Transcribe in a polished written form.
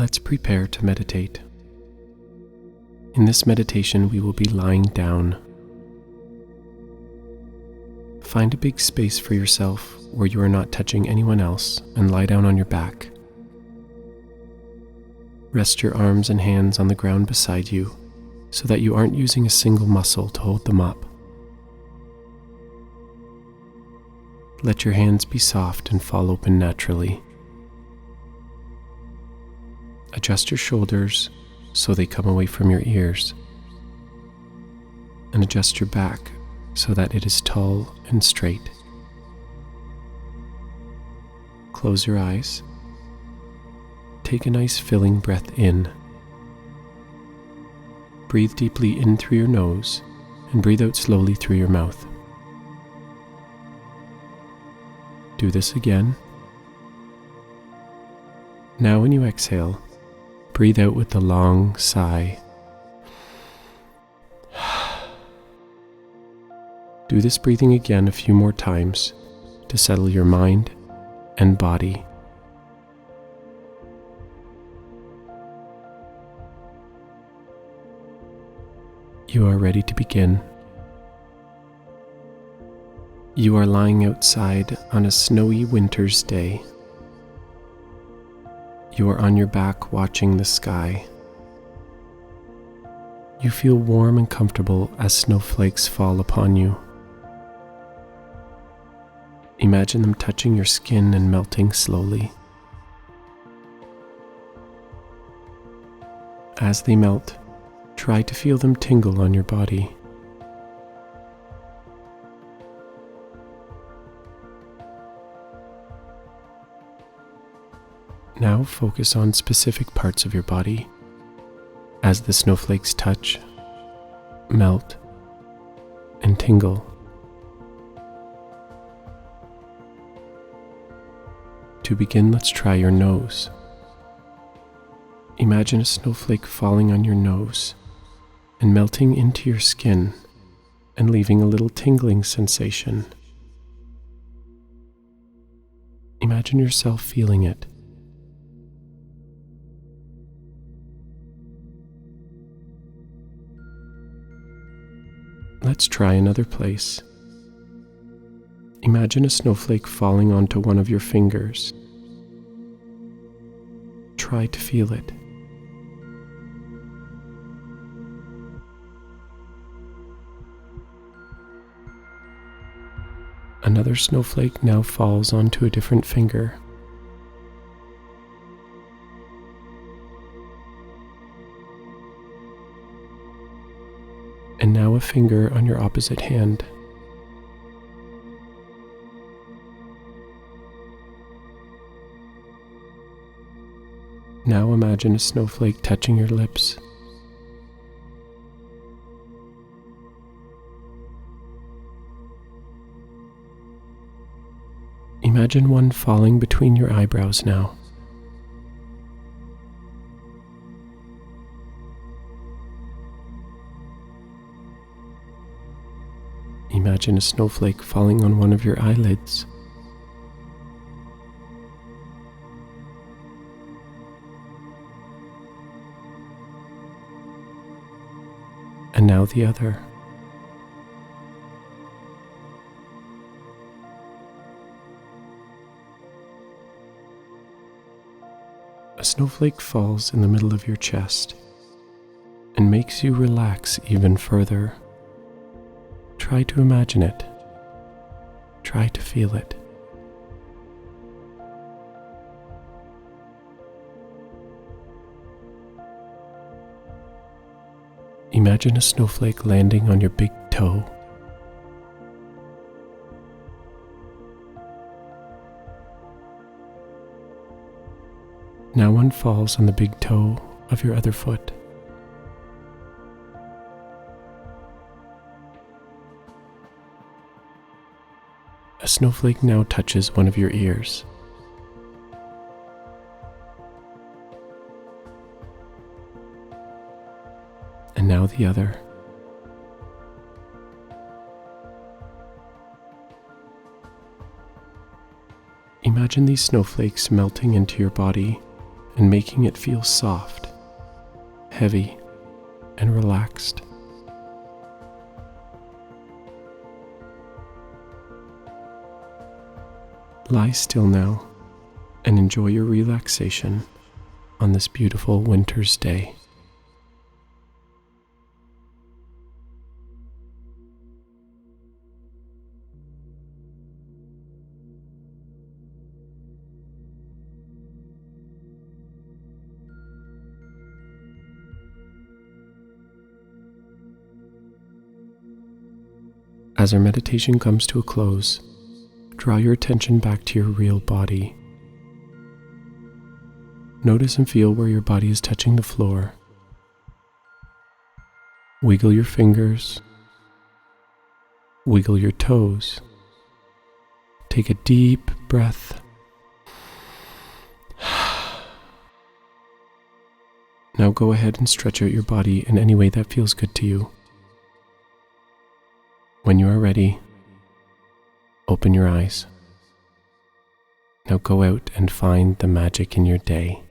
Let's prepare to meditate. In this meditation, we will be lying down. Find a big space for yourself where you are not touching anyone else and lie down on your back. Rest your arms and hands on the ground beside you so that you aren't using a single muscle to hold them up. Let your hands be soft and fall open naturally. Adjust your shoulders so they come away from your ears, and adjust your back so that it is tall and straight. Close your eyes. Take a nice filling breath in. Breathe deeply in through your nose and breathe out slowly through your mouth. Do this again. Now when you exhale, breathe out with a long sigh. Do this breathing again a few more times to settle your mind and body. You are ready to begin. You are lying outside on a snowy winter's day. You are on your back watching the sky. You feel warm and comfortable as snowflakes fall upon you. Imagine them touching your skin and melting slowly. As they melt, try to feel them tingle on your body. Now focus on specific parts of your body as the snowflakes touch, melt, and tingle. To begin, let's try your nose. Imagine a snowflake falling on your nose and melting into your skin and leaving a little tingling sensation. Imagine yourself feeling it. Let's try another place. Imagine a snowflake falling onto one of your fingers. Try to feel it. Another snowflake now falls onto a different finger. And now a finger on your opposite hand. Now imagine a snowflake touching your lips. Imagine one falling between your eyebrows now. Imagine a snowflake falling on one of your eyelids. And now the other. A snowflake falls in the middle of your chest and makes you relax even further. Try to imagine it. Try to feel it. Imagine a snowflake landing on your big toe. Now one falls on the big toe of your other foot. A snowflake now touches one of your ears. And now the other. Imagine these snowflakes melting into your body and making it feel soft, heavy, and relaxed. Lie still now and enjoy your relaxation on this beautiful winter's day. As our meditation comes to a close, draw your attention back to your real body. Notice and feel where your body is touching the floor. Wiggle your fingers. Wiggle your toes. Take a deep breath. Now go ahead and stretch out your body in any way that feels good to you. When you are ready, open your eyes. Now go out and find the magic in your day.